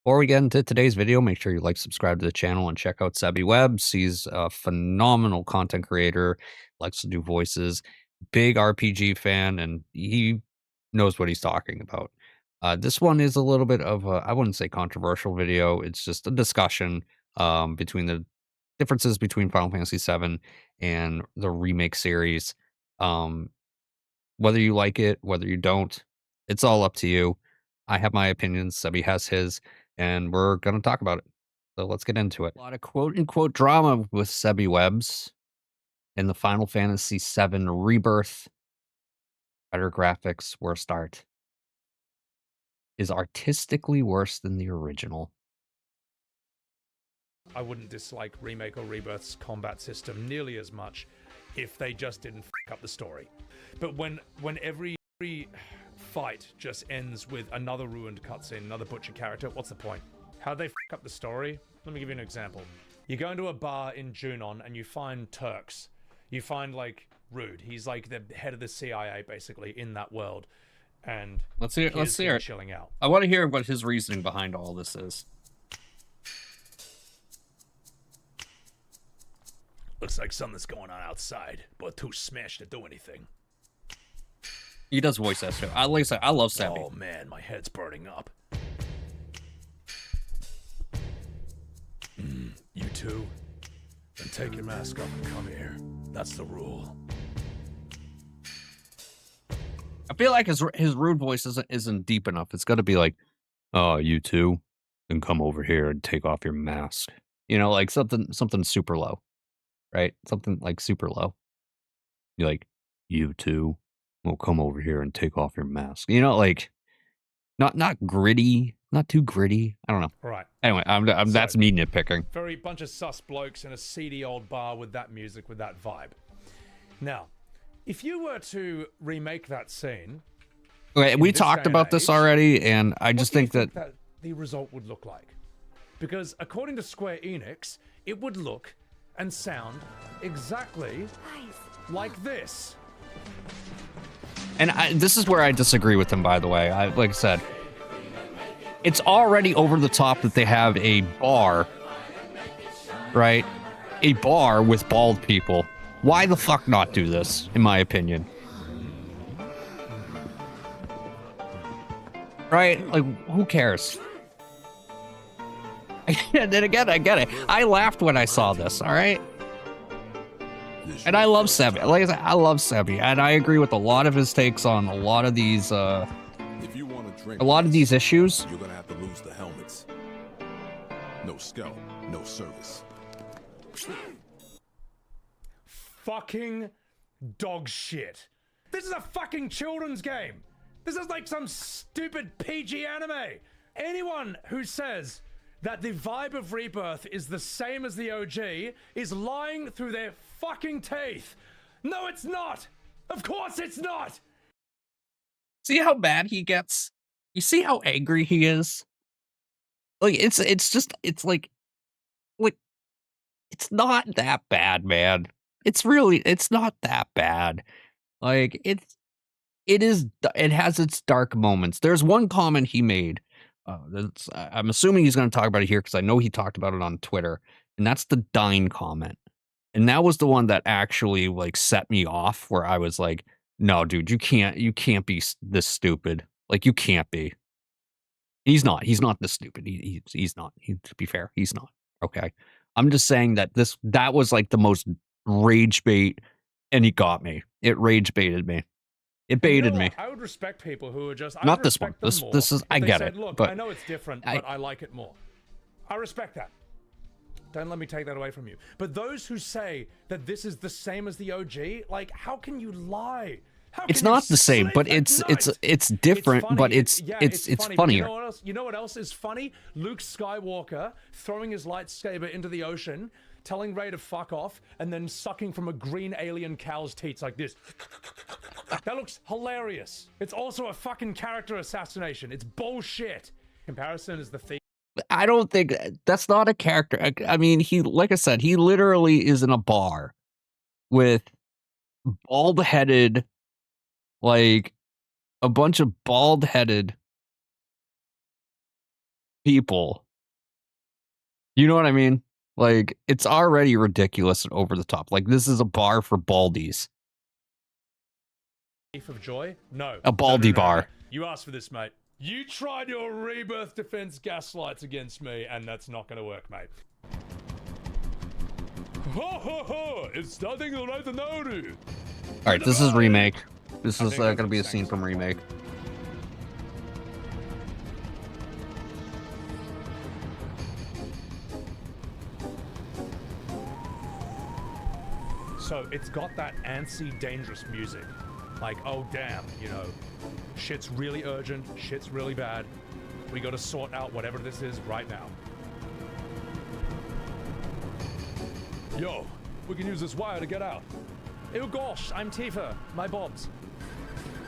Before we get into today's video, make sure you like, subscribe to the channel, and check out Sebi Webbs. He's a phenomenal content creator, likes to do voices, big RPG fan, and he knows what he's talking about. This one is a little bit of a, I wouldn't say controversial video. It's just a discussion between the differences between Final Fantasy VII and the remake series. Um, whether you like it, whether you don't, it's all up to you. I have my opinions, Sebi has his, and we're gonna talk about it. So let's get into it. A lot of quote unquote drama with Sebi Webbs in the Final Fantasy VII Rebirth. Better graphics, worst art. Is artistically worse than the original. I wouldn't dislike Remake or Rebirth's combat system nearly as much if they just didn't f up the story. But when every fight just ends with another ruined cutscene, another butcher character, what's the point? How'd they f up the story? Let me give you an example. You go into a bar in Junon and you find Turks. You find, like, Rude. He's like the head of the CIA, basically, in that world. And let's hear it. Chilling out. I want to hear what his reasoning behind all this is. Looks like something's going on outside, but too smashed to do anything. He does voice that too. I love Sebi. Oh man, my head's burning up. You too? Then take your mask off and come here. That's the rule. I feel like his rude voice isn't deep enough. It's got to be like, "Oh, you too, then come over here and take off your mask." You know, like something super low, right? Something like super low. You're like, "You too, well, come over here and take off your mask." You know, like not gritty, not too gritty. I don't know. Right. Anyway, that's me nitpicking. Very bunch of sus blokes in a seedy old bar with that music, with that vibe. Now, if you were to remake that scene, okay, we talked about this already, and I just think that the result would look like, because according to Square Enix, it would look and sound exactly like this. And this is where I disagree with him, by the way. Like I said, it's already over the top that they have a bar, right? A bar with bald people. Why the fuck not do this, in my opinion? Right? Like, who cares? And then again, I get it. I laughed when I saw this, all right? And I love Sebi. Like I said, I love Sebi, and I agree with a lot of his takes on a lot of these issues. You're gonna have to lose the helmets. No scalp, no service. Fucking dog shit. This is a fucking children's game. This is like some stupid PG anime. Anyone who says that the vibe of Rebirth is the same as the OG is lying through their fucking teeth. No, it's not. Of course it's not. See how bad he gets? You see how angry he is? Like, it's like, it's not that bad, man. It's not that bad. Like, it has its dark moments. There's one comment he made. I'm assuming he's going to talk about it here because I know he talked about it on Twitter, and that's the Dine comment. And that was the one that actually, like, set me off, where I was like, no, dude, you can't be this stupid. Like, you can't be. He's not this stupid. He's not. To be fair, he's not. Okay. I'm just saying that that was like the most rage bait, and he got me. It rage baited me. It baited me. I would respect people who are just not this one. This is, I get it. Look, but I know it's different, but I like it more. I respect that. Don't let me take that away from you. But those who say that this is the same as the OG, like, how can you lie? It's not the same, but it's different, but it's funnier. You know what else is funny? Luke Skywalker throwing his lightsaber into the ocean, telling Rey to fuck off, and then sucking from a green alien cow's teats like this. That looks hilarious. It's also a fucking character assassination. It's bullshit. Comparison is the theme. I don't think that's not a character. I mean, like I said, he literally is in a bar with bald-headed, like, a bunch of bald-headed people. You know what I mean? Like, it's already ridiculous and over the top. Like, this is a bar for baldies. Thief of Joy? No. A baldy bar. You asked for this, mate. You tried your Rebirth defense gaslights against me, and that's not going to work, mate. Ho ho ho! It's starting to right now. Alright, this is Remake. This is going to be a scene from Remake. So it's got that antsy, dangerous music. Like, oh damn, you know, shit's really urgent, shit's really bad. We gotta sort out whatever this is right now. Yo, we can use this wire to get out. Oh gosh, I'm Tifa, my bobs.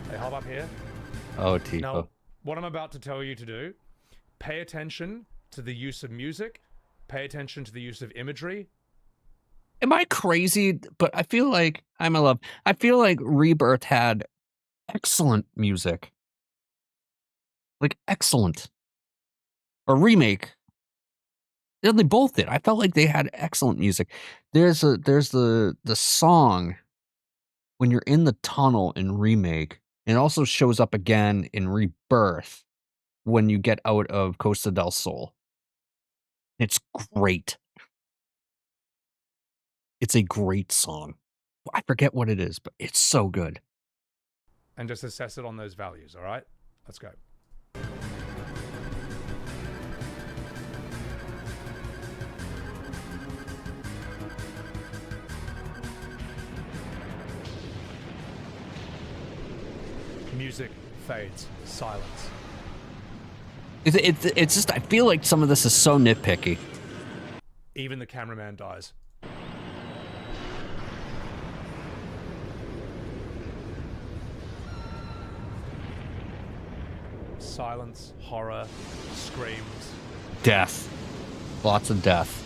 Hey, hop up here. Oh, Tifa. Now, what I'm about to tell you to do, pay attention to the use of music, pay attention to the use of imagery. Am I crazy? But I feel like, I feel like Rebirth had excellent music. Like, excellent. Or Remake. Yeah, they both did. I felt like they had excellent music. There's the song when you're in the tunnel in Remake. And it also shows up again in Rebirth when you get out of Costa del Sol. It's great. It's a great song. I forget what it is, but it's so good. And just assess it on those values, all right? Let's go. Music fades, silence. It's just, I feel like some of this is so nitpicky. Even the cameraman dies. Silence, horror, screams. Death. Lots of death.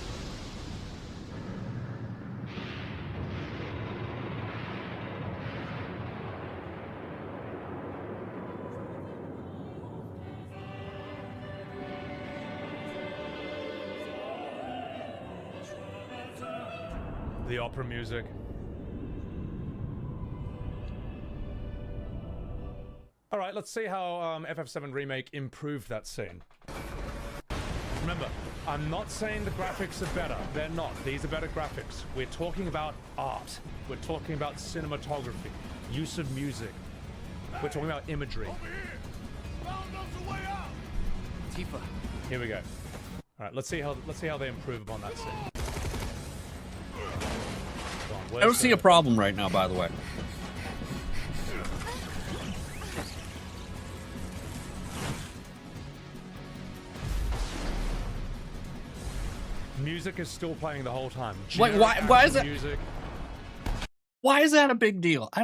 The opera music. All right, let's see how FF7 Remake improved that scene. Remember, I'm not saying the graphics are better. They're not. These are better graphics. We're talking about art. We're talking about cinematography, use of music. We're talking about imagery. Tifa. Here we go. All right, let's see how they improve upon that scene. I don't see a problem right now, by the way. Music is still playing the whole time. Like, why is it? Music. Why is that a big deal? I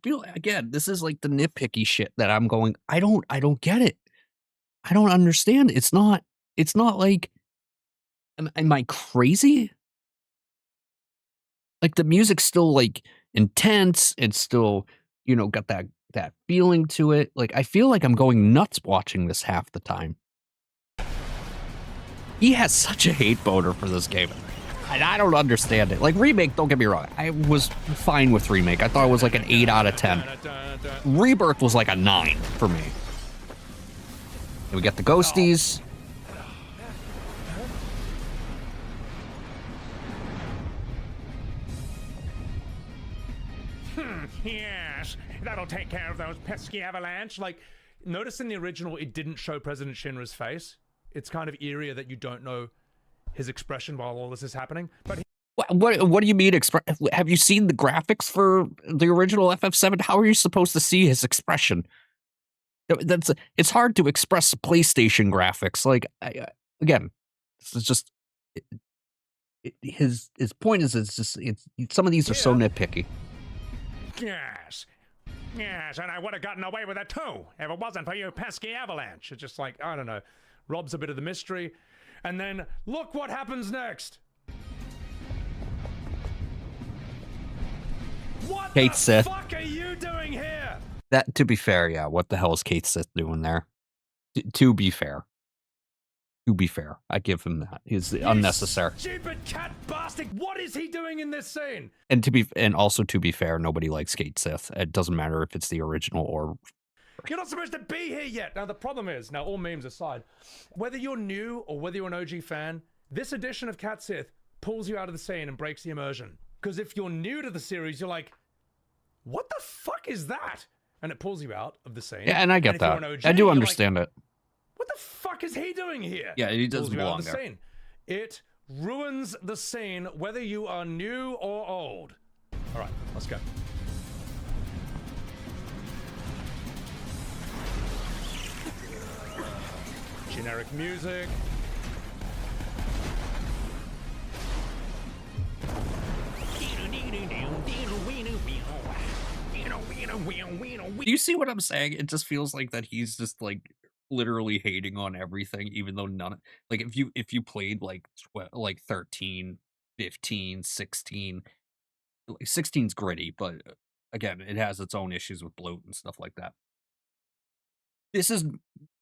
feel, again, this is like the nitpicky shit that I'm going, I don't get it. I don't understand. It's not like, am I crazy? Like, the music's still, like, intense. It's still, you know, got that feeling to it. Like, I feel like I'm going nuts watching this half the time. He has such a hate boner for this game. And I don't understand it. Like, Remake, don't get me wrong. I was fine with Remake. I thought it was like an 8 out of 10. Rebirth was like a 9 for me. And we got the ghosties. Yes, that'll take care of those pesky avalanche. Like, notice in the original, it didn't show President Shinra's face. It's kind of eerie that you don't know his expression while all this is happening. But What do you mean? Have you seen the graphics for the original FF7? How are you supposed to see his expression? It's hard to express PlayStation graphics. Like, again, this is just his point is some of these are so nitpicky. yes, and I would have gotten away with it too if it wasn't for you pesky avalanche. It's just like, I don't know, robs a bit of the mystery. And then look what happens next. What Kate the Sith. fuck are you doing here? That, to be fair, yeah. What the hell is Kate Sith doing there? To be fair, To be fair, I give him that. He's You unnecessary. stupid cat bastard! What is he doing in this scene? And also to be fair, nobody likes Skate Sith. It doesn't matter if it's the original or You're not supposed to be here yet. Now the problem is, now all memes aside, whether you're new or whether you're an OG fan, this edition of Cat Sith pulls you out of the scene and breaks the immersion. Because if you're new to the series, you're like, what the fuck is that? And it pulls you out of the scene. yeah, and I get if you're that. an OG, I do you're understand like, it. what the fuck is he doing here? Yeah, he Pulls doesn't you out belong of the there. scene. It ruins the scene whether you are new or old. All right, let's go. Generic music. Do you see what I'm saying? It just feels like that he's just like literally hating on everything, even though like if you played like 12, like 13, 15, 16, like 16's gritty, but again, it has its own issues with bloat and stuff like that. This is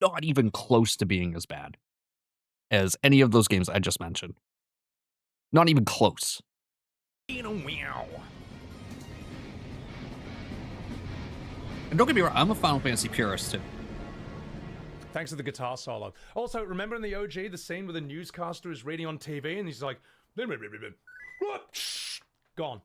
not even close to being as bad as any of those games I just mentioned. Not even close. And don't get me wrong, I'm a Final Fantasy purist too. Thanks to the guitar solo. Also, remember in the OG, the scene where the newscaster is reading on TV and he's like, gone.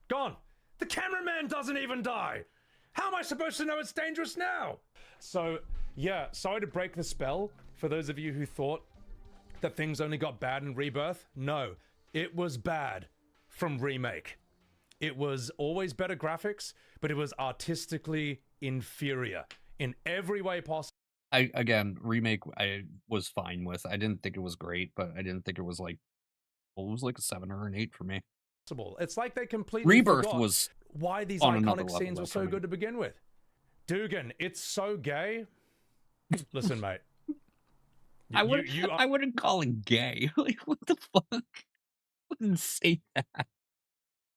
Gone. The cameraman doesn't even die. How am I supposed to know it's dangerous now? So, yeah, sorry to break the spell for those of you who thought that things only got bad in Rebirth. No, it was bad from Remake. It was always better graphics, but it was artistically inferior in every way possible. Remake I was fine with. I didn't think it was great, but I didn't think it was like, well, it was like a 7 or an 8 for me. It's like they completely Rebirth forgot was why these on another iconic level, scenes though, were for so me. good to begin with. Dugan, it's so gay. Listen, mate. I wouldn't call it gay. Like, what the fuck? I wouldn't say that.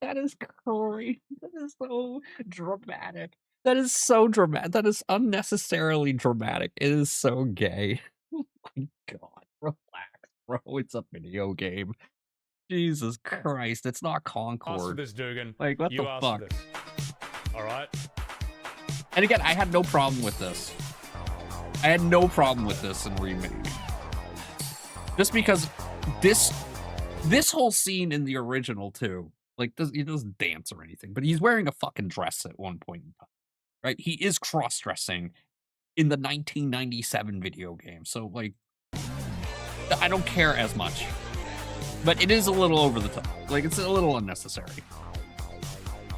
That is crazy. That is so dramatic. That is so dramatic. That is unnecessarily dramatic. It is so gay. Oh my god. Relax, bro. It's a video game. Jesus Christ. It's not asked for Concord. this, Dugan. Like, what You the asked fuck? for this. All right. And again, I had no problem with this. I had no problem with this in Remake. Just because this whole scene in the original too, like he doesn't dance or anything, but he's wearing a fucking dress at one point in time, right? He is cross-dressing in the 1997 video game, so like, I don't care as much. But it is a little over the top. Like, it's a little unnecessary.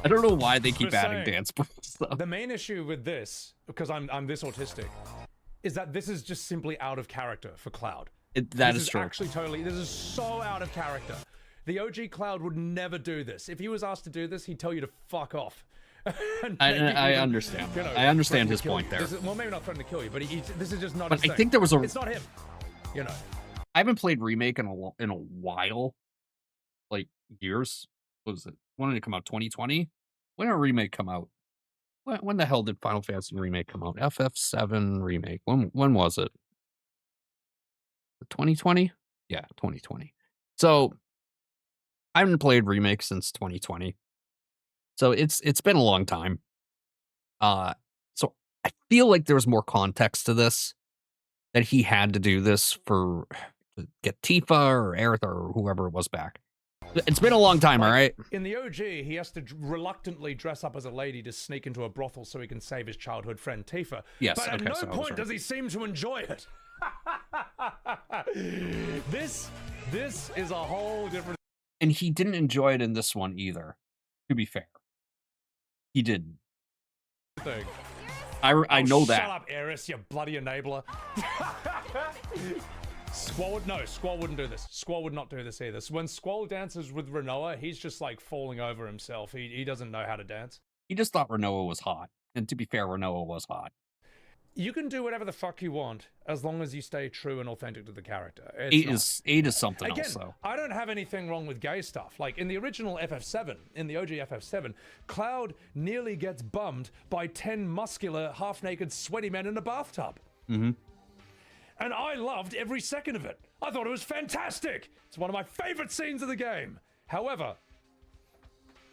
I don't know why they keep Just adding saying. dance stuff. The main issue with this, because I'm this autistic, is that this is just simply out of character for Cloud. That This is true. Actually, totally. This is so out of character. The OG Cloud would never do this. If he was asked to do this, he'd tell you to fuck off. I understand. I understand his point there. Well, maybe not threatening to kill you, but this is just not. But his I thing. think there was a. It's not him. You know. I haven't played Remake in a while, like years. What was it? When did it come out? 2020. When did Remake come out? When the hell did Final Fantasy Remake come out? FF7 Remake. When was it? 2020? Yeah, 2020. So I haven't played Remake since 2020. So it's been a long time. So I feel like there was more context to this, that he had to do this to get Tifa or Aerith or whoever it was back. It's been a long time, all right? In the OG, he has to reluctantly dress up as a lady to sneak into a brothel so he can save his childhood friend Tifa. Yes, but at okay, no so I was point right. does he seem to enjoy it. This is a whole different And he didn't enjoy it in this one either, to be fair. He didn't. thing. I know that. Shut up, Eris, you bloody enabler. Squall wouldn't do this. Squall would not do this either. So when Squall dances with Renoa, he's just like falling over himself. He doesn't know how to dance. He just thought Renoa was hot. And to be fair, Renoa was hot. You can do whatever the fuck you want as long as you stay true and authentic to the character. 8 is something Again, else, though. I don't have anything wrong with gay stuff. Like in the original FF7, in the OG FF7, Cloud nearly gets bummed by 10 muscular, half-naked, sweaty men in a bathtub. Mm-hmm. and I loved every second of it. I thought it was fantastic. It's one of my favorite scenes of the game. However,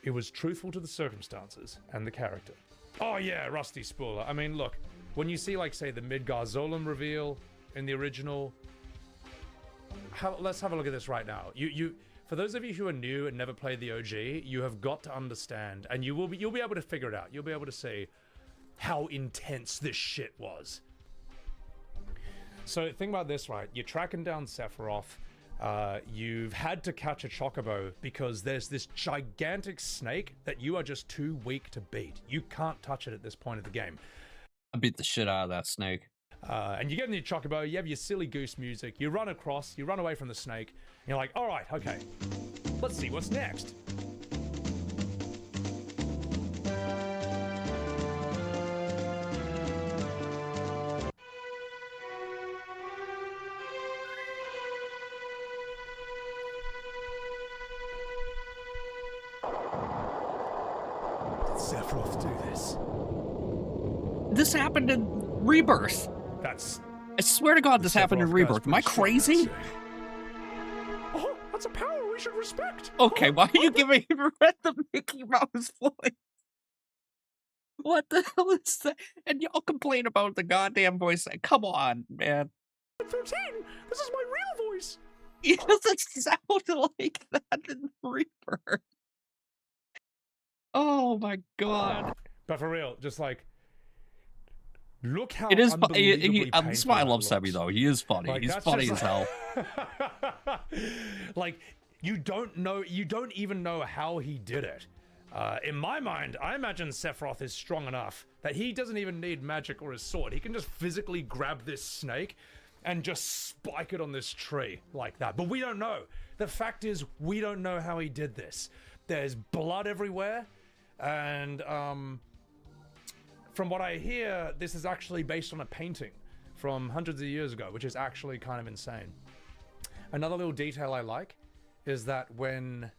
it was truthful to the circumstances and the character. Oh yeah, Rusty Spooler. I mean, look, when you see, like, say, the Midgar-Zolan reveal in the original, let's have a look at this right now. For those of you who are new and never played the OG, you have got to understand, and you'll be able to figure it out. You'll be able to see how intense this shit was. So think about this, right? You're tracking down Sephiroth. You've had to catch a chocobo because there's this gigantic snake that you are just too weak to beat. You can't touch it at this point of the game. I beat the shit out of that snake. And you get in your chocobo, you have your silly goose music, you run across, you run away from the snake, and you're like, all right, okay, let's see what's next. Did Sephiroth do this? This happened in Rebirth. I swear to God, this happened in Rebirth. Am I crazy? Oh, that's a power we should respect. Okay, why are you giving Red the Mickey Mouse voice? What the hell is that? And y'all complain about the goddamn voice. Come on, man. 13. This is my real voice. It doesn't sound like that in Rebirth. Oh my God. But for real, just like, look how it is. unbelievably This is why I love painful that Sebi looks. though. He is funny. Like, He's that's funny just as hell. Like, you don't even know how he did it. In my mind, I imagine Sephiroth is strong enough that he doesn't even need magic or his sword. He can just physically grab this snake and just spike it on this tree like that. But we don't know. The fact is, we don't know how he did this. There's blood everywhere, and from what I hear, this is actually based on a painting from hundreds of years ago, which is actually kind of insane. Another little detail I like is that when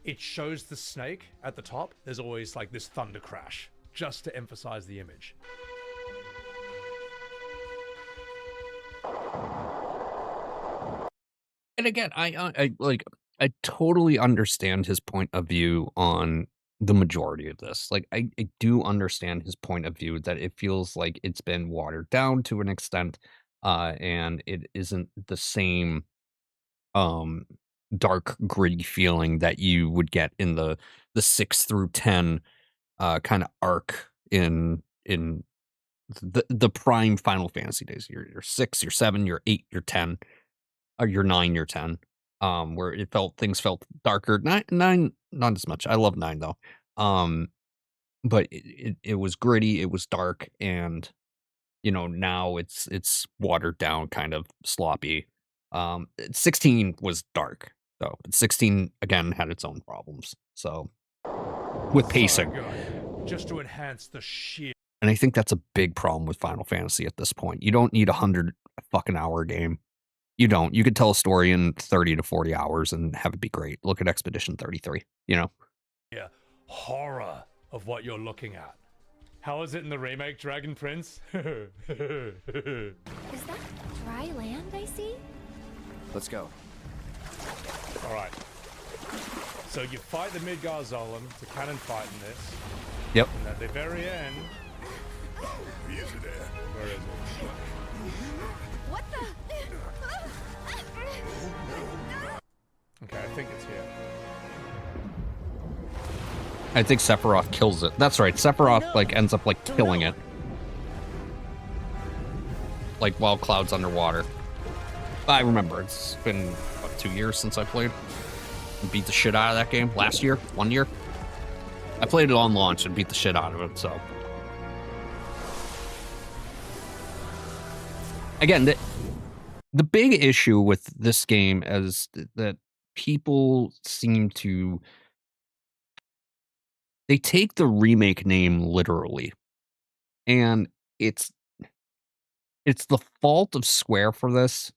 it shows the snake at the top, there's always like this thunder crash, just to emphasize the image. And again, I totally understand his point of view on the majority of this. Like, I do understand his point of view that it feels like it's been watered down to an extent, and it isn't the same um dark, gritty feeling that you would get in the 6 through 10 kind of arc in the prime Final Fantasy days. You're 6, you're 7, you're 8, you're 10. Or you're 9, you're 10, where things felt darker. 9, not as much. I love 9 though. But it was gritty, it was dark, and now it's watered down, kind of sloppy. 16 was dark though. But 16 again had its own problems. So with pacing. So good. Just to enhance the sheer. And I think that's a big problem with Final Fantasy at this point. You don't need 100 fucking hour game. You don't. You could tell a story in 30 to 40 hours and have it be great. Look at Expedition 33, Yeah, horror of what you're looking at. How is it in the remake, Dragon Prince? Is that dry land I see? Let's go. All right. So you fight the Midgar-Zolan. It's a canon fight in this. Yep. And at the very end... He isn't there. Where is it? What the? Okay, I think it's here. I think Sephiroth kills it. That's right. Sephiroth ends up killing it. Like while Cloud's underwater. I remember. It's been what, 2 years since I played. And beat the shit out of that game. Last year? 1 year? I played it on launch and beat the shit out of it, so. Again, the big issue with this game is that people seem to... They take the remake name literally. And it's the fault of Square for this.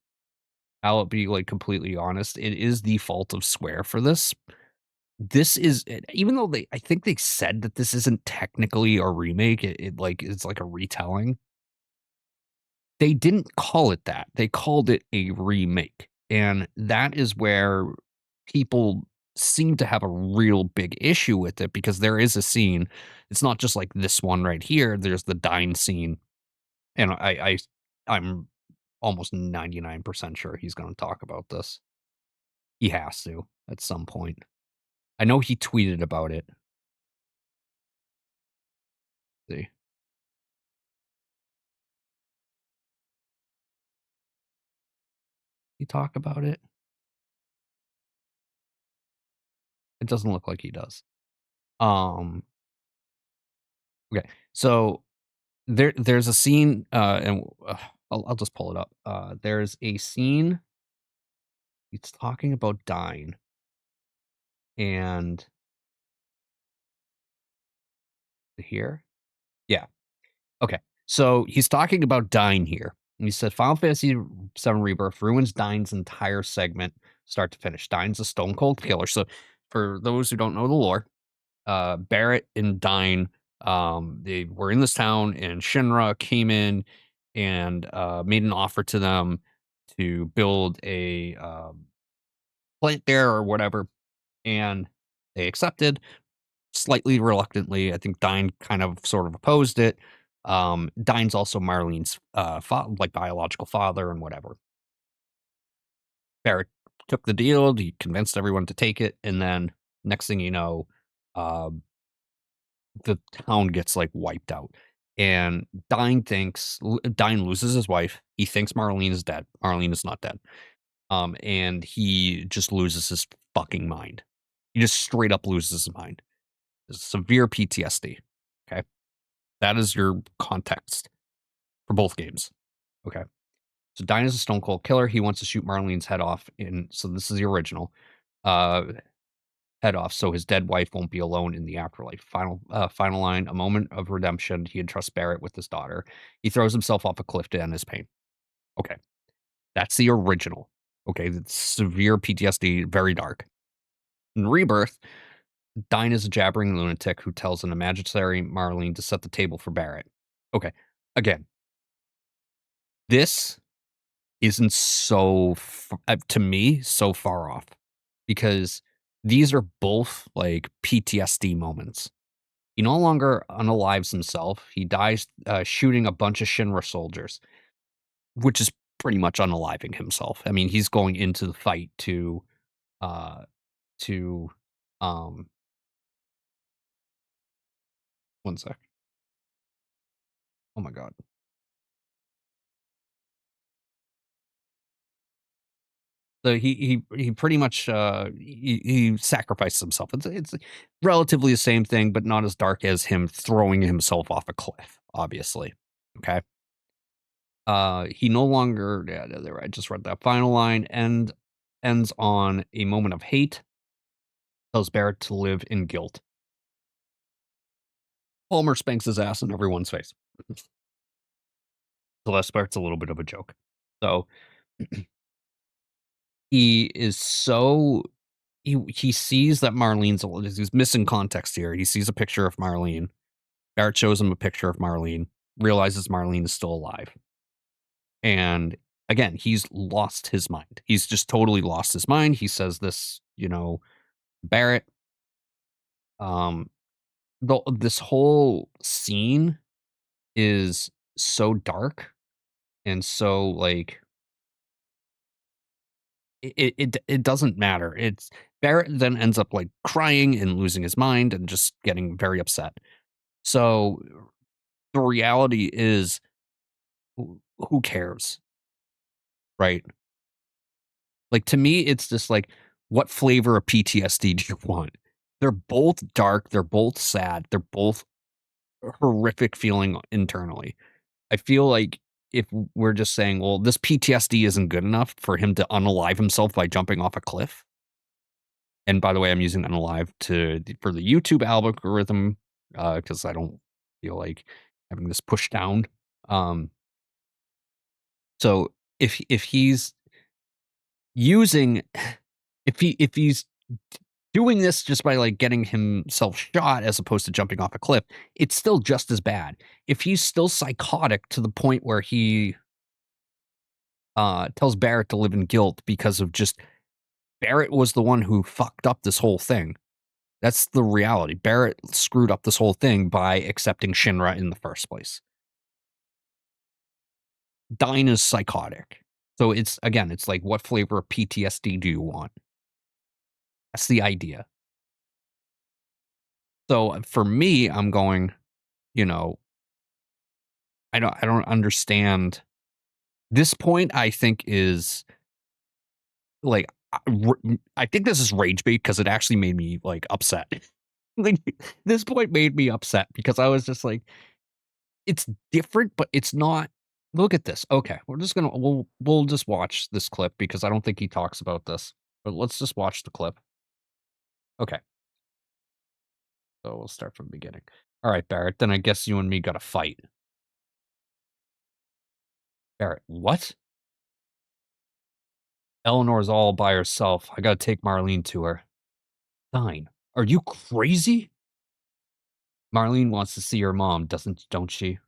I'll be completely honest. It is the fault of Square for this. This is, even though I think they said that this isn't technically a remake, it's like a retelling. They didn't call it that. They called it a remake, and that is where people seem to have a real big issue with it because there is a scene. It's not just like this one right here. There's the dine scene, and I'm almost 99% sure he's gonna talk about this. He has to at some point. I know he tweeted about it. See, he talk about it? It doesn't look like he does. Um, okay, so there's a scene, and I'll just pull it up. There's a scene. It's talking about dying, and here, yeah, okay. So he's talking about dying here, and he said Final Fantasy VII Rebirth ruins Dine's entire segment, start to finish. Dine's a stone cold killer. So for those who don't know the lore, Barrett and Dine, they were in this town, and Shinra came in and made an offer to them to build a plant there or whatever, and they accepted slightly reluctantly. I think Dine kind of sort of opposed it. Dine's also Marlene's like biological father and whatever. Barrett took the deal. He convinced everyone to take it, and then next thing you know, uh, the town gets like wiped out. And Dine loses his wife. He thinks Marlene is dead. Marlene is not dead. And he just loses his fucking mind. He just straight up loses his mind. Severe PTSD. Okay. That is your context for both games. Okay. So Dine is a stone cold killer. He wants to shoot Marlene's head off so this is the original. Head off so his dead wife won't be alone in the afterlife. Final line, a moment of redemption. He entrusts Barrett with his daughter. He throws himself off a cliff to end his pain. Okay. That's the original. Okay. It's severe PTSD, very dark. In Rebirth, Dine is a jabbering lunatic who tells an imaginary Marlene to set the table for Barrett. Okay. Again, this isn't to me, so far off because these are both like PTSD moments. He no longer unalives himself. He dies shooting a bunch of Shinra soldiers, which is pretty much unaliving himself. I mean, he's going into the fight uh, to, um, one sec. Oh my God. So he pretty much, he sacrificed himself. It's relatively the same thing, but not as dark as him throwing himself off a cliff, obviously. Okay. He no longer there, I just read that final line, ends on a moment of hate, tells Barrett to live in guilt. Palmer spanks his ass in everyone's face. The last part's a little bit of a joke. So he is so he sees that he's missing context here. He sees a picture of Marlene. Barrett shows him a picture of Marlene, realizes Marlene is still alive. And again, he's lost his mind. He's just totally lost his mind. He says this, Barrett. Um, this whole scene is so dark and so like it doesn't matter. It's Barrett then ends up like crying and losing his mind and just getting very upset. So the reality is, who cares, right? Like to me, it's just like, what flavor of PTSD do you want? They're both dark. They're both sad. They're both horrific feeling internally. I feel like if we're just saying, well, this PTSD isn't good enough for him to unalive himself by jumping off a cliff. And by the way, I'm using unalive for the YouTube algorithm because I don't feel like having this pushed down. Um, so if he's using if he's doing this just by like getting himself shot as opposed to jumping off a cliff, it's still just as bad. If he's still psychotic to the point where he tells Barrett to live in guilt because of just Barrett was the one who fucked up this whole thing. That's the reality. Barrett screwed up this whole thing by accepting Shinra in the first place. Dinah's psychotic. So it's again, it's like, what flavor of PTSD do you want? That's the idea. So for me, I'm going, you know, I don't understand. This point, I think is like I think this is rage bait because it actually made me like upset. Like this point made me upset because I was just like, it's different, but it's not. Look at this. Okay, we'll just watch this clip because I don't think he talks about this. But let's just watch the clip. Okay, so we'll start from the beginning. All right, Barrett. Then I guess you and me got to fight. Barrett, what? Eleanor's all by herself. I gotta take Marlene to her. Fine. Are you crazy? Marlene wants to see her mom, don't she?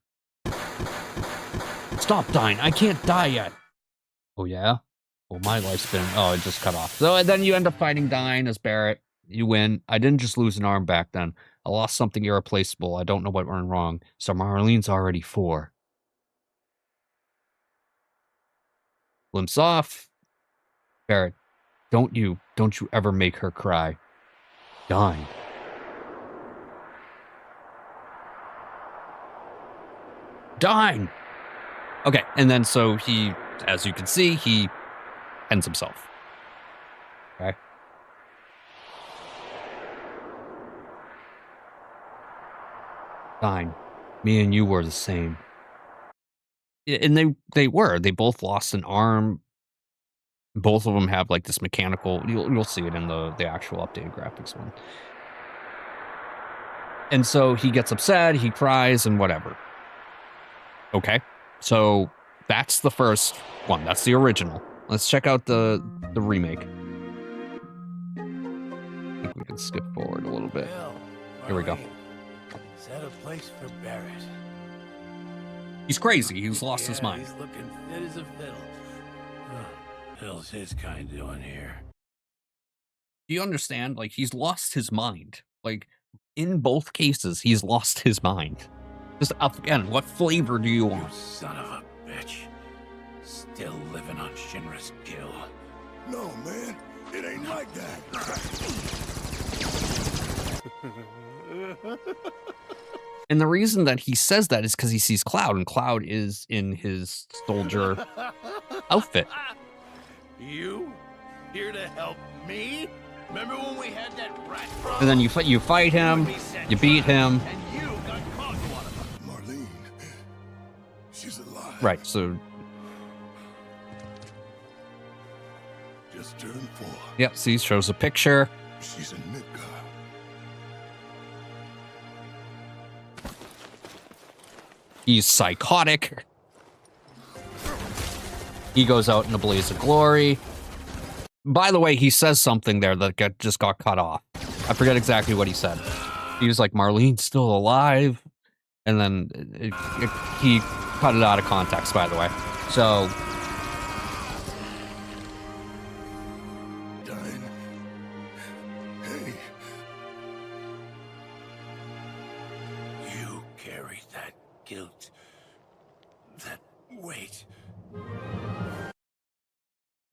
Stop, Dine. I can't die yet. Oh, yeah? Well, my life's been... Oh, it just cut off. So and then you end up fighting Dine as Barrett. You win. I didn't just lose an arm back then. I lost something irreplaceable. I don't know what went wrong. So Marlene's already 4. Glimpse off. Barrett, don't you ever make her cry. Dine. Dine! Okay, and then so he, as you can see, he ends himself. Okay. Fine. Me and you were the same. And they were. They both lost an arm. Both of them have like this mechanical. You'll see it in the actual updated graphics one. And so he gets upset. He cries and whatever. Okay. So that's the first one. That's the original. Let's check out the remake. I think we can skip forward a little bit. Here we go. Is that a place for Barrett? He's crazy. He's lost his mind. He's looking fit as a fiddle. Hell's his kind doing here? Do you understand? Like, he's lost his mind. Like, in both cases, he's lost his mind. Just again, what flavor do you You want? son of a bitch. Still living on Shinra's kill. No, man. It ain't like that. And the reason that he says that is because he sees Cloud, and Cloud is in his soldier outfit. You here to help me? Remember when we had that rat problem? And then you fight him, you beat him. And you got caught one of them. Marlene. She's alive. Right, so Just turned 4. yep, see, shows a picture. She's in Midgar. He's psychotic. He goes out in a blaze of glory. By the way, he says something there that just got cut off. I forget exactly what he said. He was like, Marlene's still alive. And then he cut it out of context, by the way. So, Dying. Hey. You carry that guilt. That weight.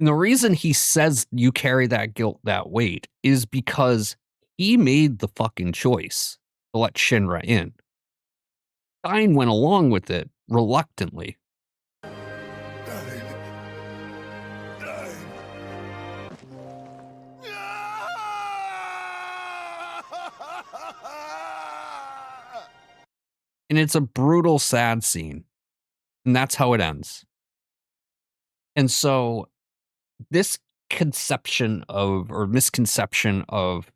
and the reason he says you carry that guilt, that weight, is because he made the fucking choice to let Shinra in. Stein went along with it reluctantly. Dying. Dying. And it's a brutal, sad scene. And that's how it ends. And so this conception of, or misconception of,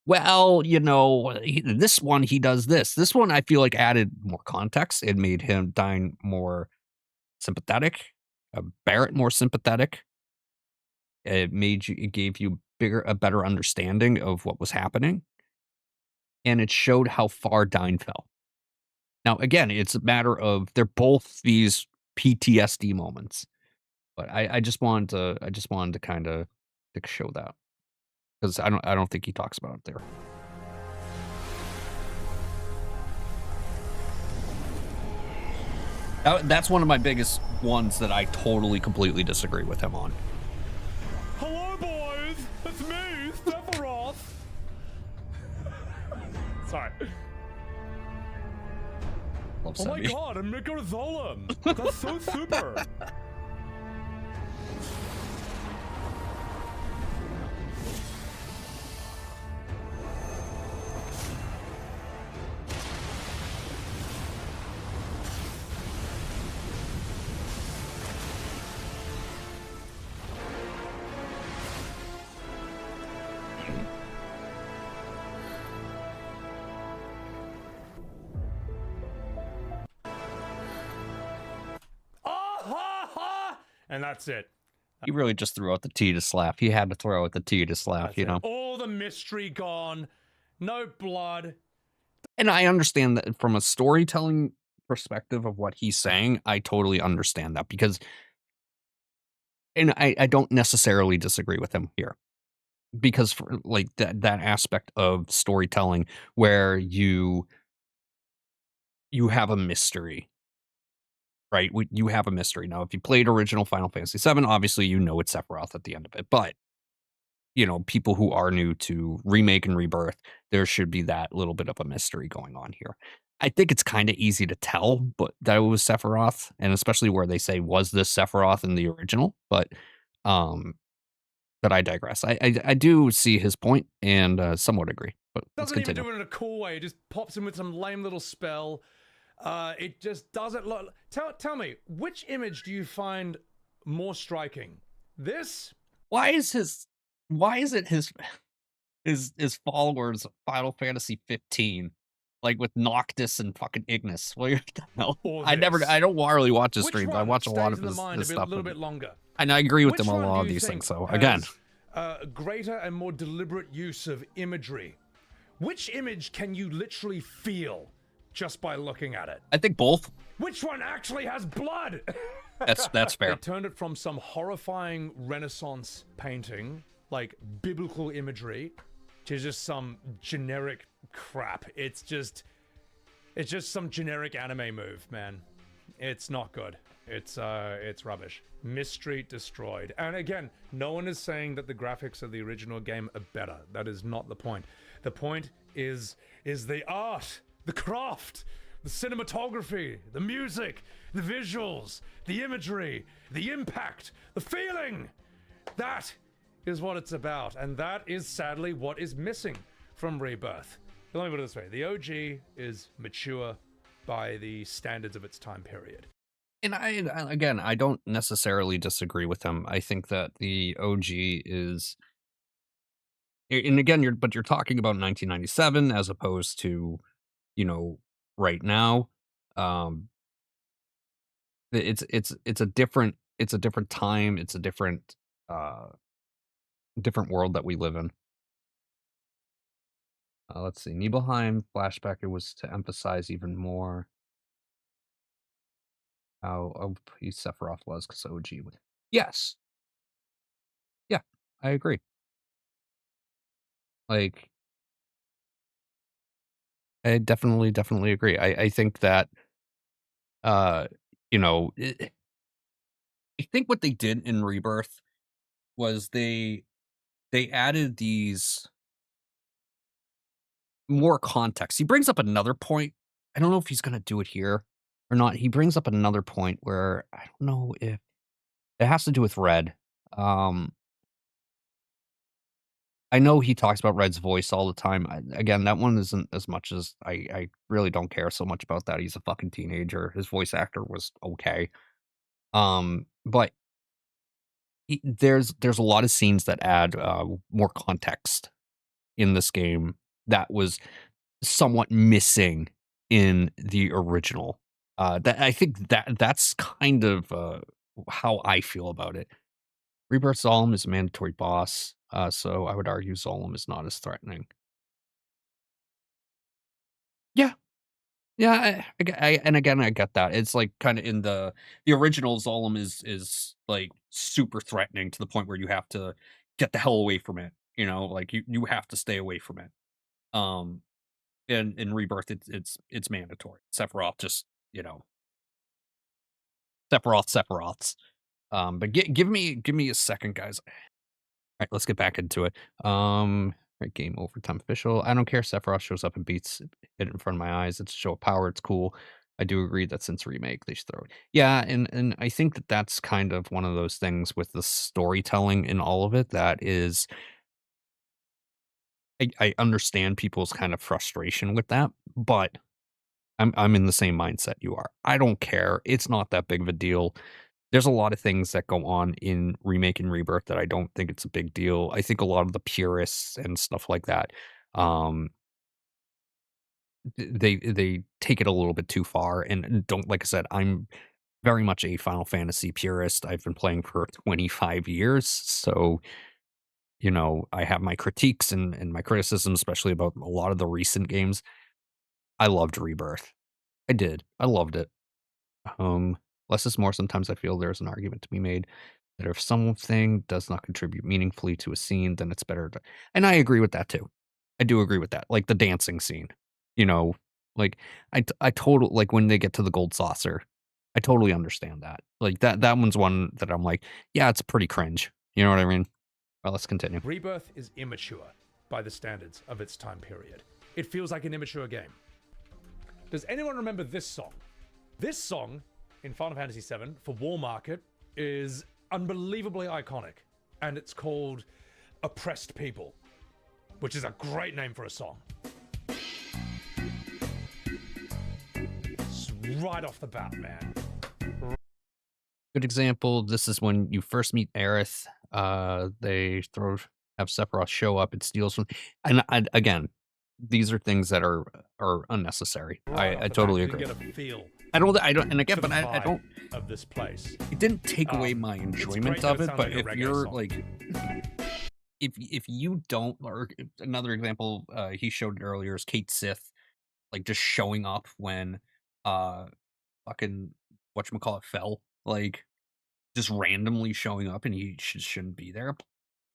well, you know, this one, he does this. This one, I feel like added more context. It made him Dine more sympathetic, Barrett more sympathetic. It gave you a better understanding of what was happening. And it showed how far Dine fell. Now, again, it's a matter of, they're both these PTSD moments. But I just wanted to kinda to show that, because I don't think he talks about it there. That's one of my biggest ones that I totally, completely disagree with him on. Hello, boys. It's me, Sephiroth. Sorry. Love Oh my Sebi. god, a Mikazolam! That's so super! And that's it. He really just threw out the T to slap. He had to throw out the T to slap, That's you it. know? All the mystery gone. No blood. And I understand that from a storytelling perspective of what he's saying, I totally understand that, because and I don't necessarily disagree with him here, because for like that aspect of storytelling where you have a mystery, right? You have a mystery. Now, if you played original Final Fantasy VII, obviously you know it's Sephiroth at the end of it. But you know, people who are new to Remake and Rebirth, there should be that little bit of a mystery going on here. I think it's kind of easy to tell, but that it was Sephiroth, and especially where they say, "Was this Sephiroth in the original?" Um, but I digress. I do see his point and somewhat agree. But let's Doesn't even continue. do it in a cool way. It just pops in with some lame little spell. It just doesn't look. Tell me, which image do you find more striking? This? Why is his? Why is it his followers of Final Fantasy 15, like with Noctis and fucking Ignis? What the hell? Or I this? don't really watch his Which streams. I one watch a lot stays of in the mind a his stuff, little bit longer? and I agree with Which him on a one lot do of you these think things. So again, has greater and more deliberate use of imagery? Which image can you literally feel just by looking at it? I think both. Which one actually has blood? That's They fair. turned it from some horrifying Renaissance painting, like biblical imagery, to just some generic crap. It's just some generic anime move, man. It's not good. It's rubbish. Mystery destroyed. And again, no one is saying that the graphics of the original game are better. That is not the point. The point is the art, the craft, the cinematography, the music, the visuals, the imagery, the impact, the feeling. That is what it's about, and that is sadly what is missing from Rebirth. Let me put it this way: the OG is mature by the standards of its time period. And again, I don't necessarily disagree with him. I think that the OG is, and again, you're talking about 1997 as opposed to, you know, right now. Um, it's a different time. It's a uh different world that we live in. Let's see, Nibelheim flashback. It was to emphasize even more how OP Sephiroth was, because OG. Yes, yeah, I agree. Like, I definitely agree. I think that, uh, you know, I think what they did in Rebirth was they added these more context. He brings up another point. I don't know if he's gonna do it here or not. He brings up another point where I don't know if it has to do with Red. Um, I know he talks about Red's voice all the time. Again, that one isn't as much as I really don't care so much about that. He's a fucking teenager. His voice actor was okay. But there's a lot of scenes that add more context in this game that was somewhat missing in the original. That I think that's kind of how I feel about it. Rebirth Solemn is a mandatory boss, so I would argue Solemn is not as threatening. Yeah, yeah, and again, I get that. It's like kind of in the original Solemn is like super threatening to the point where you have to get the hell away from it. Like you have to stay away from it. Um, in Rebirth, it's mandatory. Sephiroth just Sephiroths. But give me a second, guys. Right, let's get back into it. Right, game overtime official. I don't care. Sephiroth shows up and beats it in front of my eyes. It's a show of power. It's cool. I do agree that since remake, they should throw it. Yeah, and I think that that's kind of one of those things with the storytelling in all of it. That is, I understand people's kind of frustration with that, but I'm in the same mindset you are. I don't care. It's not that big of a deal. There's a lot of things that go on in Remake and Rebirth that I don't think it's a big deal. I think a lot of the purists and stuff like that, um, they take it a little bit too far and don't like I said, I'm very much a Final Fantasy purist. I've been playing for 25 years, so, I have my critiques and my criticisms, especially about a lot of the recent games. I loved Rebirth. I did. I loved it. Um, Less is more. Sometimes I feel there's an argument to be made that if something does not contribute meaningfully to a scene, then it's better to. And I agree with that too. I do agree with that. Like the dancing scene, you know, like I total like when they get to the gold saucer, I totally understand that. Like that one's one that I'm like, yeah, it's pretty cringe. You know what I mean? Well, let's continue. Rebirth is immature by the standards of its time period. It feels like an immature game. Does anyone remember this song? This song in Final Fantasy VII for War Market is unbelievably iconic, and it's called Oppressed People, which is a great name for a song. It's right off the bat, man. Good example. This is when you first meet Aerith. They have Sephiroth show up and steals from, again, these are things that are unnecessary. Right I off the totally bat, you agree. can get a feel I don't, and again, for the but I don't. vibe of this place. It didn't take away my It's enjoyment great that of it it, sounds but like a if reggae you're song. like, if you don't, or another example, he showed it earlier is Kate Sith, like just showing up when, uh, fucking whatchamacallit fell, like just randomly showing up and he shouldn't be there.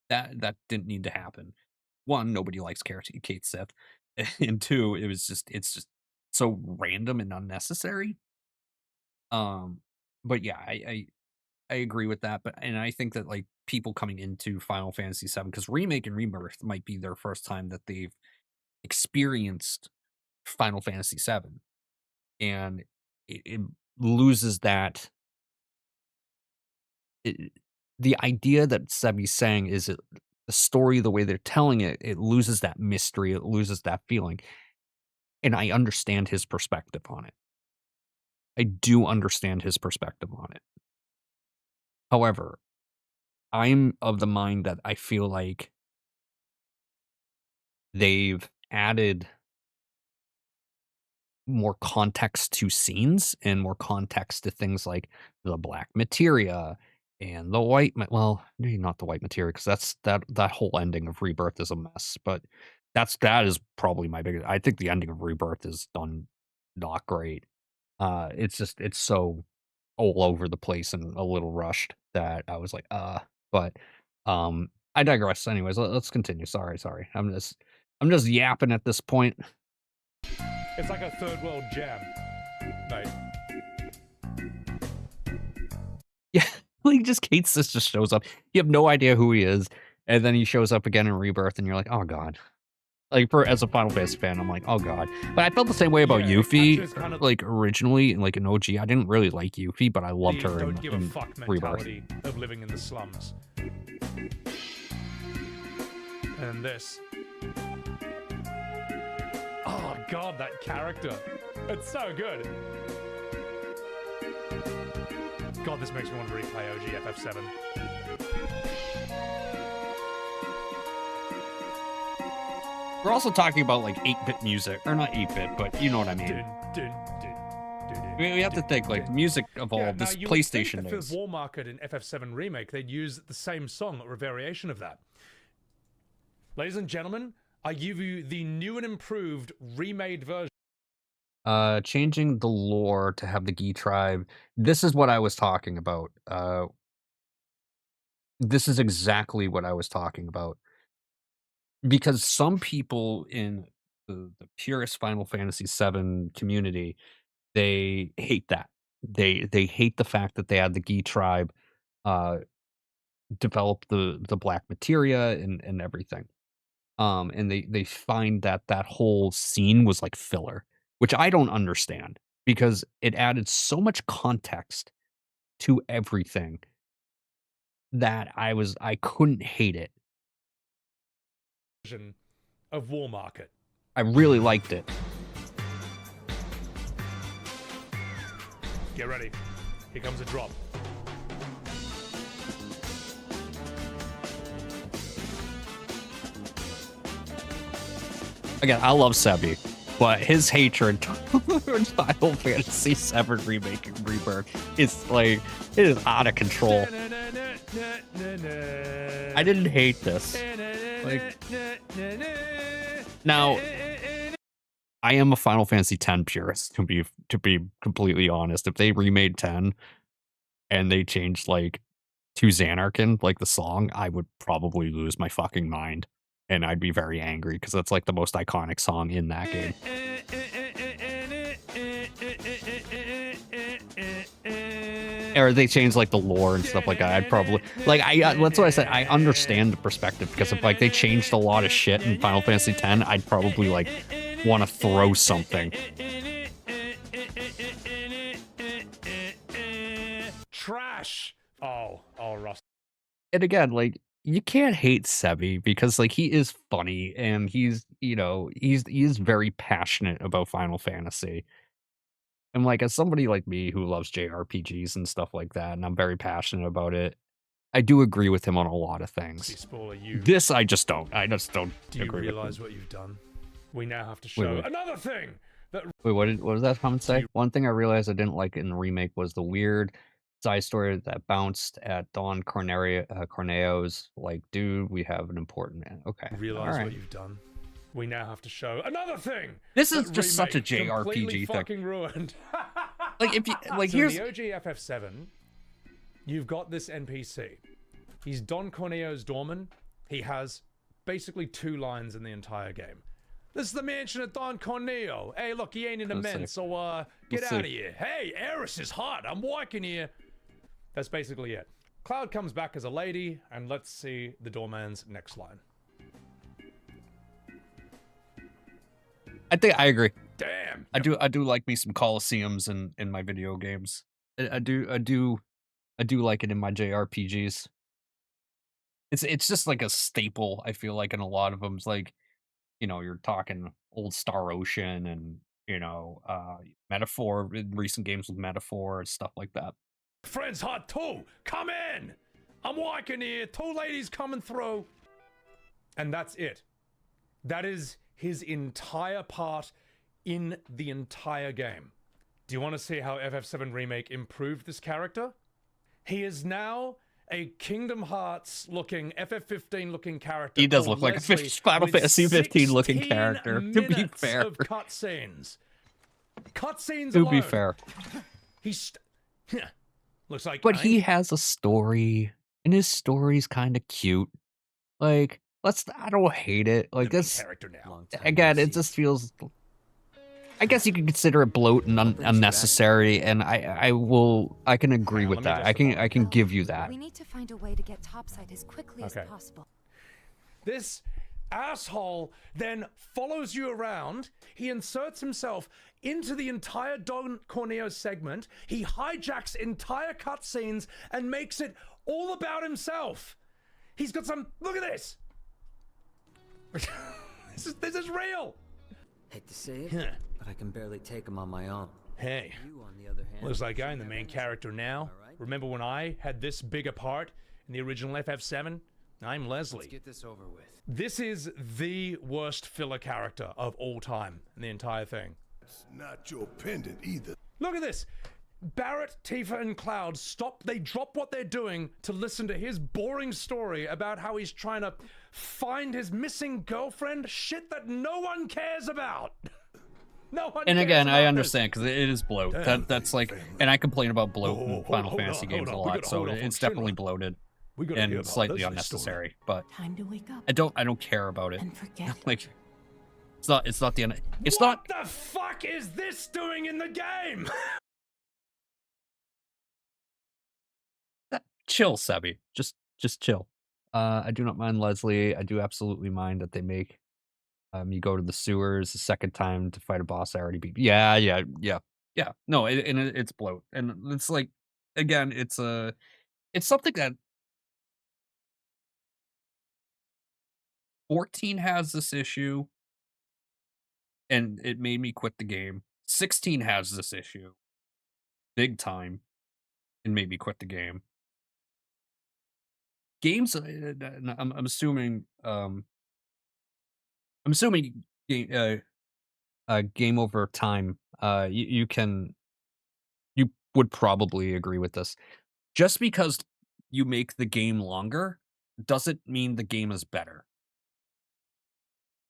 That didn't need to happen. One, nobody likes Kate Sith, and two, it's just so random and unnecessary. Um, but yeah, I agree with that. But and I think that like people coming into Final Fantasy VII because remake and rebirth might be their first time that they've experienced Final Fantasy VII, and it loses that it, the idea that Sebi's saying is it, the story, the way they're telling it, it loses that mystery, it loses that feeling. And I understand his perspective on it. I do understand his perspective on it. However, I'm of the mind that I feel like they've added more context to scenes and more context to things like the black materia and the well, maybe not the white materia because that whole ending of Rebirth is a mess, but that is probably my biggest. I think the ending of Rebirth is done not great. It's so all over the place and a little rushed that I was like, but I digress. Anyways, let's continue. Sorry. I'm just yapping at this point. It's like a third world jam, mate. Yeah, like just Kate Sis just shows up. You have no idea who he is, and then he shows up again in Rebirth, and you're like, oh god. Like for as a Final Fantasy fan, I'm like, oh god. But I felt the same way about Yeah, it Yuffie, captures kind of like originally, like in OG. I didn't really like Yuffie, but I loved the her don't give a in fuck Rebirth. mentality of living in the slums. And this. Oh god, that character. It's so good. God, this makes me want to replay OG FF7. We're also talking about like 8-bit music, or not 8-bit, but you know what I mean. Dun, dun, dun, dun, We have to think like the music of all yeah, of now this you would think PlayStation that days. for War Market and FF7 Remake, they'd use the same song or a variation of that. Ladies and gentlemen, I give you the new and improved remade version. Changing the lore to have the Gi tribe. This is what I was talking about. This is exactly what I was talking about. Because some people in the purest Final Fantasy VII community, they hate that. They hate the fact that they had the Gi tribe, uh, develop the black materia and everything. And they find that that whole scene was like filler, which I don't understand because it added so much context to everything that I couldn't hate it. Version of War Market. I really liked it. Get ready. Here comes a drop. Again, I love Sebi, but his hatred towards Final Fantasy VII Remake and Rebirth is like, it is out of control. I didn't hate this. Like, now, I am a Final Fantasy X purist, to be completely honest. If they remade 10 and they changed like to Xanarkin, like the song, I would probably lose my fucking mind. And I'd be very angry because that's like the most iconic song in that game. Or they change like the lore and stuff like that. I'd probably like that's what I said. I understand the perspective because if like they changed a lot of shit in Final Fantasy X, I'd probably like want to throw something. Trash. Oh, Ross. And again, like you can't hate Sebi because like he is funny and he's, you know, he is very passionate about Final Fantasy. And like as somebody like me who loves JRPGs and stuff like that, and I'm very passionate about it, I do agree with him on a lot of things. Spoiler, you. This I just don't. I just don't Do you agree with realize him. what you've done? We now have to show Wait. another thing that. Wait, what does that comment say? One thing I realized I didn't like in the remake was the weird side story that bounced at Don Corneo's. Like, dude, we have an important. Okay, Realize all what right. you've done. We now have to show another thing. This is that just such a Remake completely JRPG thing. fucking ruined. Like if you like, so here's in the OG FF7, you've got this NPC. He's Don Corneo's doorman. He has basically 2 lines in the entire game. This is the mansion of Don Corneo. Hey, look, he ain't in the men, so get out of here. Hey, Eris is hot. I'm walking here. That's basically it. Cloud comes back as a lady, and let's see the doorman's next line. I think I agree. Damn. I do like me some Colosseums in my video games. I do like it in my JRPGs. It's just like a staple, I feel like in a lot of them. It's like, you know, you're talking old Star Ocean and, you know, Metaphor in recent games with Metaphor and stuff like that. Friend's hot too. Come in. I'm walking here. 2 ladies coming through. And that's it. That is his entire part in the entire game. Do you want to see how FF7 Remake improved this character? He is now a Kingdom Hearts looking, FF15 looking character. He does look like a Final Fantasy 15 looking 16 character, to be minutes fair. of cutscenes. Cutscenes To alone. be fair. He's looks like. But he has a story, and his story's kind of cute. Like, I don't hate it. Like, the main this, character now. again, it just feels, I guess you could consider it bloat and unnecessary, and I can agree with that. I can give you that. We need to find a way to get topside as quickly as possible. This asshole then follows you around. He inserts himself into the entire Don Corneo segment. He hijacks entire cutscenes and makes it all about himself. He's got some. Look at this. This is real. Hate to say it, but I can barely take him on my own. Hey, You, on the other hand, looks like I'm the main character now. Remember when I had this bigger part in the original FF7? I'm Leslie. let's get this over with. This is the worst filler character of all time in the entire thing. It's not your pendant either. Look at this. Barrett, Tifa, and Cloud they drop what they're doing to listen to his boring story about how he's trying to find his missing girlfriend. Shit that no one cares about. No one And cares again, I about understand because it is bloat. That's like, and I complain about bloat in Final Fantasy games a lot, so it's definitely bloated. We gotta hear and about slightly Leslie's story. unnecessary, but Time to wake up I don't care about it. and forget. Like, it's not the end. It's what not. the fuck is this doing in the game? Chill, Sebi. Just chill. I do not mind Leslie. I do absolutely mind that they make you go to the sewers the second time to fight a boss I already beat. Yeah, yeah, yeah, yeah. No, it's bloat, and it's like again, it's something that 14 has this issue, and it made me quit the game. 16 has this issue, big time, and made me quit the game. Games, I'm assuming, I'm assuming game over time. You would probably agree with this. Just because you make the game longer doesn't mean the game is better,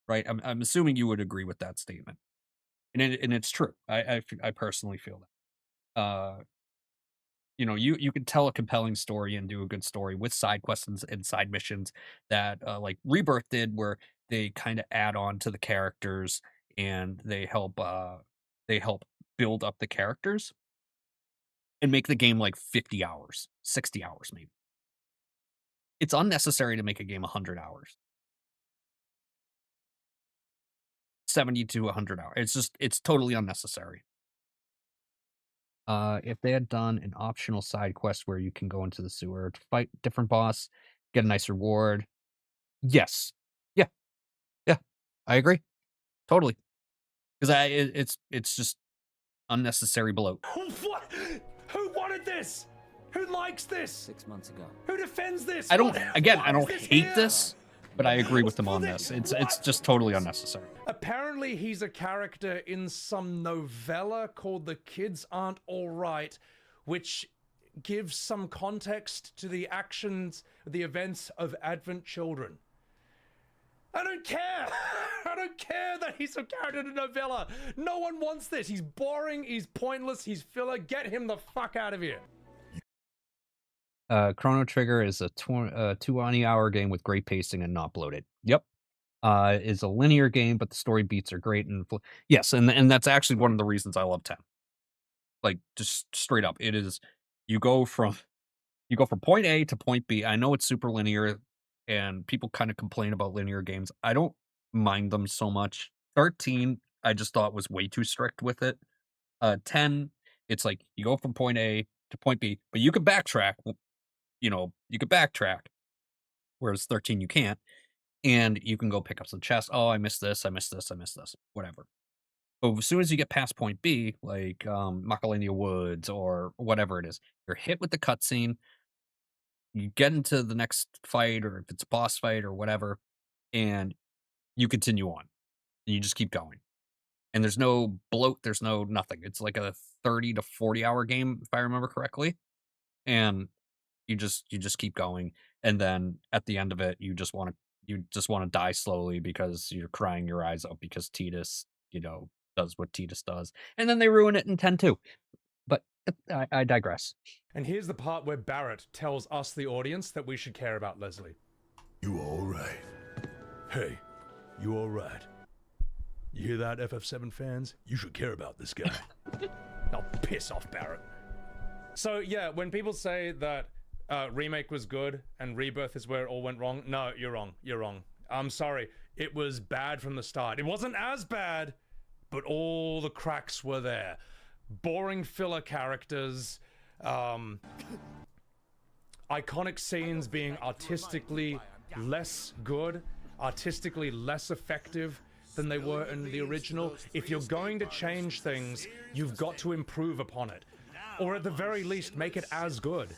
right? I'm assuming you would agree with that statement, and it's true. I personally feel that. You can tell a compelling story and do a good story with side quests and side missions that like Rebirth did, where they kind of add on to the characters and they help build up the characters and make the game like 50 hours, 60 hours maybe. It's unnecessary to make a game 100 hours. 70 to 100 hours. It's totally unnecessary. If they had done an optional side quest where you can go into the sewer to fight different boss, get a nice reward. Yes. Yeah. Yeah. I agree. Totally. Because it's just unnecessary bloat. What? Who wanted this? Who likes this? 6 months ago. Who defends this? I don't What- again, why I is don't this hate here? this, but I agree with them on Well, this. then, It's what? just totally unnecessary. Apparently, he's a character in some novella called The Kids Aren't Alright, which gives some context to the actions, the events of Advent children. I don't care. I don't care that he's a character in a novella. No one wants this. He's boring. He's pointless. He's filler. Get him the fuck out of here. Chrono Trigger is a 20-hour game with great pacing and not bloated. Yep. Is a linear game, but the story beats are great yes, and that's actually one of the reasons I love 10. Like just straight up, it is you go from point A to point B. I know it's super linear, and people kind of complain about linear games. I don't mind them so much. 13, I just thought was way too strict with it. 10, it's like you go from point A to point B, but you can backtrack. You can backtrack, whereas 13 you can't, and you can go pick up some chests. Oh, I missed this. I missed this. I missed this. Whatever. But as soon as you get past point B, like Macalania Woods or whatever it is, you're hit with the cutscene. You get into the next fight, or if it's a boss fight or whatever, and you continue on. And you just keep going. And there's no bloat, there's no nothing. It's like a 30 to 40-hour game, if I remember correctly. And you just keep going. And then at the end of it, you just want to die slowly because you're crying your eyes out because Tidus, does what Tidus does. And then they ruin it in 10 too. But I digress. And here's the part where Barrett tells us, the audience, that we should care about Leslie. You all right? Hey, you alright? You hear that, FF7 fans? You should care about this guy. Now piss off, Barrett. So yeah, when people say that Remake was good and Rebirth is where it all went wrong, no, you're wrong. You're wrong. I'm sorry. It was bad from the start. It wasn't as bad, but all the cracks were there. Boring filler characters, iconic scenes being artistically less good, artistically less effective than they were in the original. If you're going to change things, you've got to improve upon it. Or at the very least, make it as good.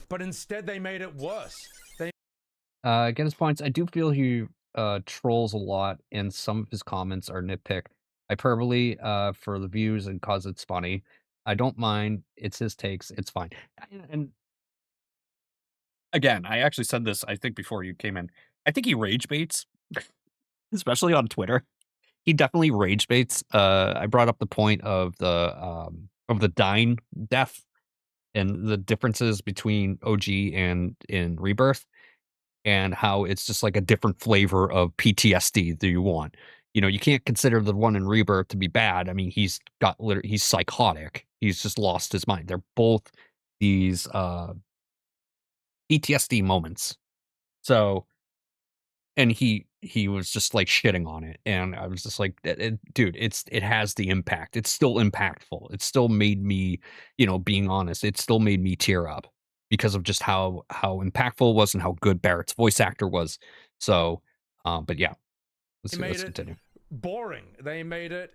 But instead, they made it worse. Get his points. I do feel he trolls a lot, and some of his comments are nitpick hyperbole for the views and cause it's funny. I don't mind. It's his takes. It's fine. And again, I actually said this, I think, before you came in. I think he rage baits, especially on Twitter. He definitely rage baits. I brought up the point of the Dyne death, and the differences between OG and in Rebirth, and how it's just like a different flavor of PTSD that you want. You know, you can't consider the one in Rebirth to be bad. I mean, he's psychotic. He's just lost his mind. They're both these PTSD moments. So, and he was just like shitting on it, and I was just like, dude, it has the impact. It's still impactful. It still made me, being honest, it still made me tear up because of just how impactful it was and how good Barrett's voice actor was. So, but yeah, They let's made it continue. boring. They made it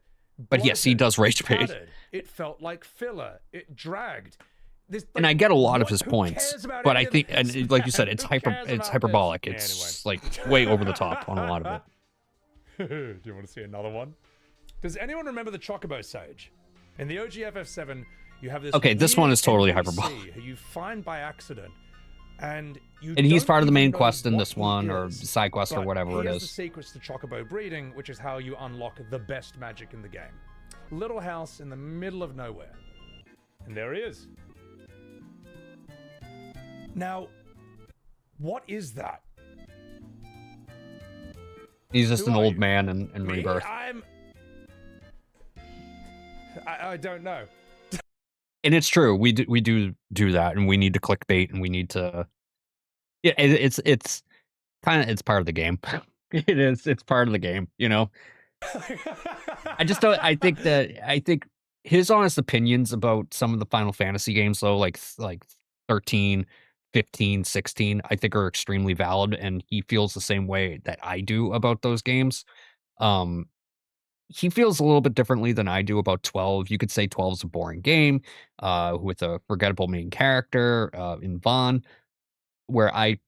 But yes, he bloated, does rage bait, padded. It felt like filler. It dragged. This, and like, I get a lot of what? his Who points. cares about But any I of think, this, and like you said, man? it's Who cares it's about hyperbolic. this? It's like way over the top on a lot of it. Do you want to see another one? Does anyone remember the Chocobo Sage? In the OG FF7, you have this. Okay, this one weird is totally NPC hyperbolic. who you find by accident, and you And he's don't part of the even main know quest in what this he one, or is. side quest, or But whatever it here's the is. secrets to Chocobo breeding, which is how you unlock the best magic in the game. Little house in the middle of nowhere. And there he is. Now, what is that? He's just Who an are old you? man in Me? Rebirth. I don't know. And it's true. We do that, and we need to clickbait, and we need to. Yeah, it's kind of it's part of the game. It is. It's part of the game. I just don't. I think his honest opinions about some of the Final Fantasy games, though, like 13, 15, 16, I think are extremely valid, and he feels the same way that I do about those games. Um, he feels a little bit differently than I do about 12. You could say 12 is a boring game, with a forgettable main character, in Vaughn, where I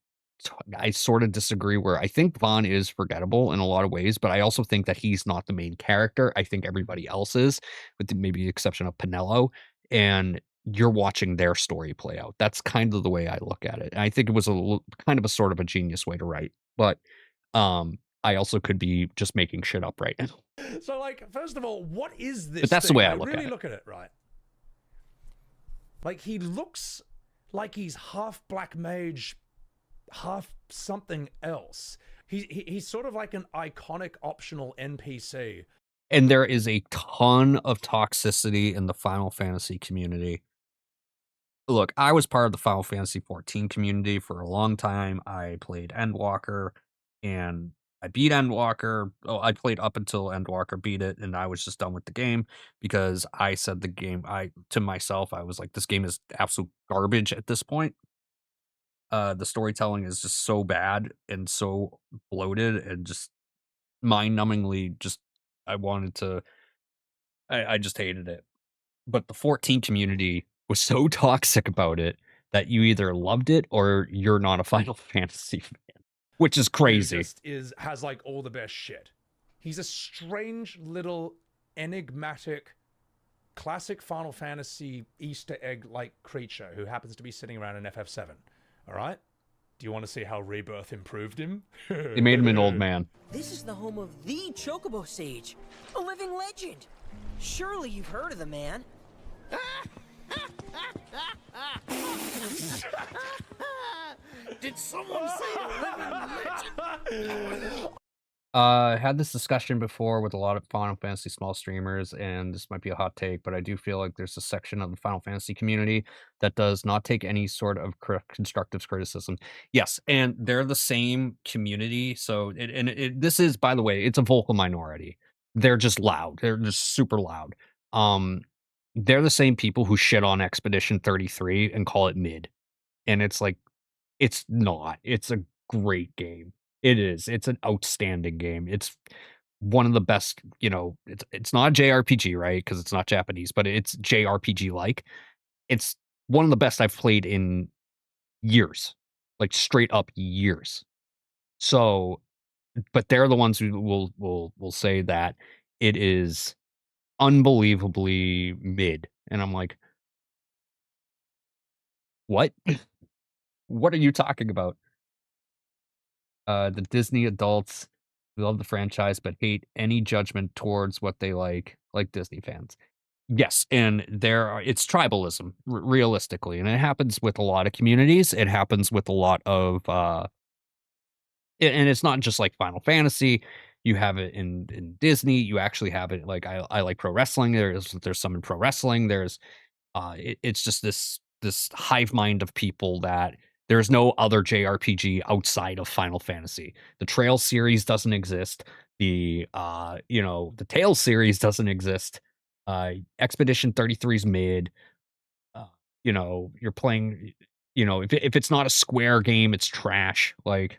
sort of disagree, where I think Vaughn is forgettable in a lot of ways, but I also think that he's not the main character. I think everybody else is, with maybe the exception of Pinello, and you're watching their story play out. That's kind of the way I look at it. And I think it was kind of a sort of a genius way to write, but I also could be just making shit up right now. So, like, first of all, what is this But that's the thing? way I Like, look at really it. look at it, right? Like, he looks like he's half black mage, half something else. He's sort of like an iconic optional NPC. And there is a ton of toxicity in the Final Fantasy community. Look, I was part of the Final Fantasy 14 community for a long time. I played Endwalker, and I beat Endwalker. Oh, I played up until Endwalker beat it, and I was just done with the game because I said to myself, I was like, this game is absolute garbage at this point. The storytelling is just so bad and so bloated and just mind-numbingly just I wanted to I just hated it. But the 14 community was so toxic about it that you either loved it or you're not a Final Fantasy fan, which is Who crazy. just has like all the best shit. He's a strange little enigmatic classic Final Fantasy Easter egg like creature who happens to be sitting around in FF7. All right? Do you want to see how Rebirth improved him? They made him an old man. This is the home of the Chocobo Sage, a living legend. Surely you've heard of the man. Did someone say a living legend? Had this discussion before with a lot of Final Fantasy small streamers, and this might be a hot take, but I do feel like there's a section of the Final Fantasy community that does not take any sort of constructive criticism. Yes, and they're the same community. So, this is, by the way, it's a vocal minority. They're just loud. They're just super loud. Um, they're the same people who shit on Expedition 33 and call it mid, and it's like it's not. It's a great game. It is. It's an outstanding game. It's one of the best, it's not a JRPG, right? Because it's not Japanese, but it's JRPG like. It's one of the best I've played in years. Like straight up years. So, but they're the ones who will say that it is unbelievably mid. And I'm like, what? What are you talking about? The Disney adults who love the franchise but hate any judgment towards what they like Disney fans. Yes, and it's tribalism, realistically, and it happens with a lot of communities. It happens with a lot of, and it's not just like Final Fantasy. You have it in Disney. You actually have it like I like pro wrestling. There's some in pro wrestling. It's just this hive mind of people that there's no other JRPG outside of Final Fantasy. The Trail series doesn't exist. The Tales series doesn't exist. Expedition 33's made. Uh, you're playing. If it's not a Square game, it's trash. Like,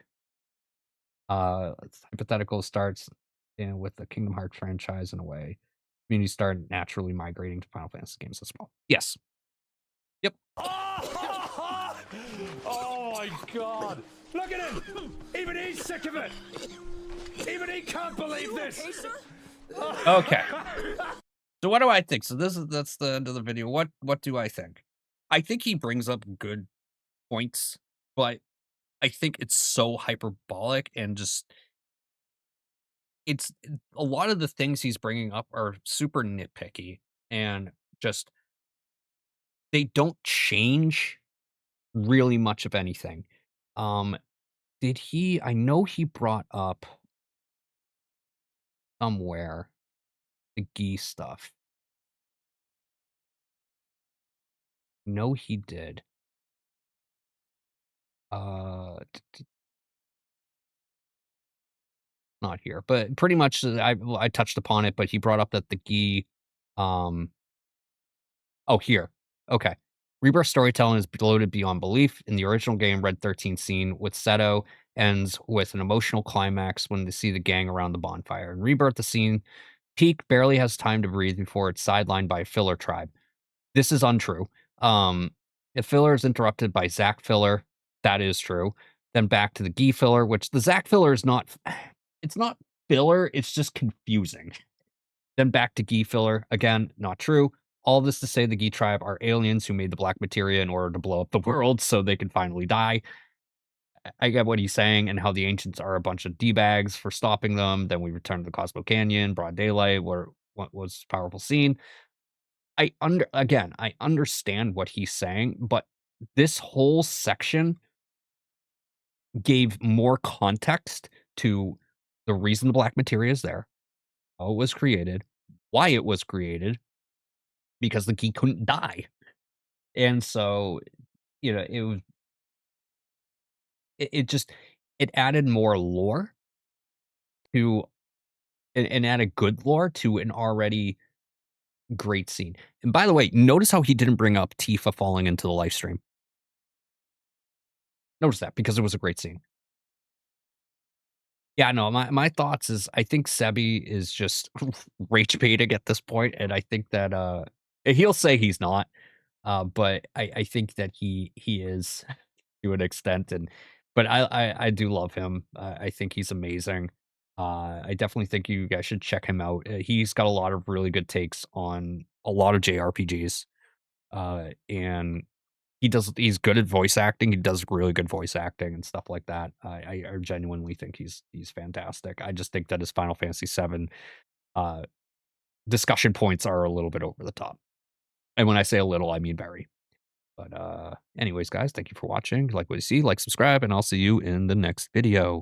hypothetical starts with the Kingdom Hearts franchise in a way. Communities start naturally migrating to Final Fantasy games as well. Yes. Yep. Oh my god! Look at him! Even he's sick of it! Even he can't believe this! Okay. So what do I think? So that's the end of the video. What do I think? I think he brings up good points, but I think it's so hyperbolic and just it's a lot of the things he's bringing up are super nitpicky and just they don't change really much of anything. Um, I know he brought up somewhere the geese stuff. No, he did. Not here, but pretty much I touched upon it, but he brought up that the gi, um oh, here. Okay. Rebirth storytelling is bloated beyond belief. In the original game, Red 13 scene with Seto ends with an emotional climax when they see the gang around the bonfire. In Rebirth, the scene peak barely has time to breathe before it's sidelined by a filler tribe. This is untrue. Um, the filler is interrupted by Zack filler. That is true. Then back to the Gi filler, which the Zack filler is not. It's not filler. It's just confusing. Then back to Gi filler again. Not true. All this to say, the Gi tribe are aliens who made the black materia in order to blow up the world so they can finally die. I get what he's saying and how the ancients are a bunch of d-bags for stopping them. Then we return to the Cosmo Canyon, broad daylight, where what was a powerful scene. I understand what he's saying, but this whole section gave more context to the reason the black materia is there, how it was created, why it was created, because the key couldn't die. And so, it was it just it added more lore to and added good lore to an already great scene. And by the way, notice how he didn't bring up Tifa falling into the live stream. Notice that because it was a great scene. Yeah, no, my thoughts is I think Sebi is just rage baiting at this point, and I think that, he'll say he's not, but I think that he is to an extent, but I do love him. I think he's amazing. I definitely think you guys should check him out. He's got a lot of really good takes on a lot of JRPGs, and he's good at voice acting. He does really good voice acting and stuff like that. I genuinely think he's fantastic. I just think that his Final Fantasy VII uh, discussion points are a little bit over the top. And when I say a little, I mean very. But anyways, guys, thank you for watching. Like what you see, like, subscribe, and I'll see you in the next video.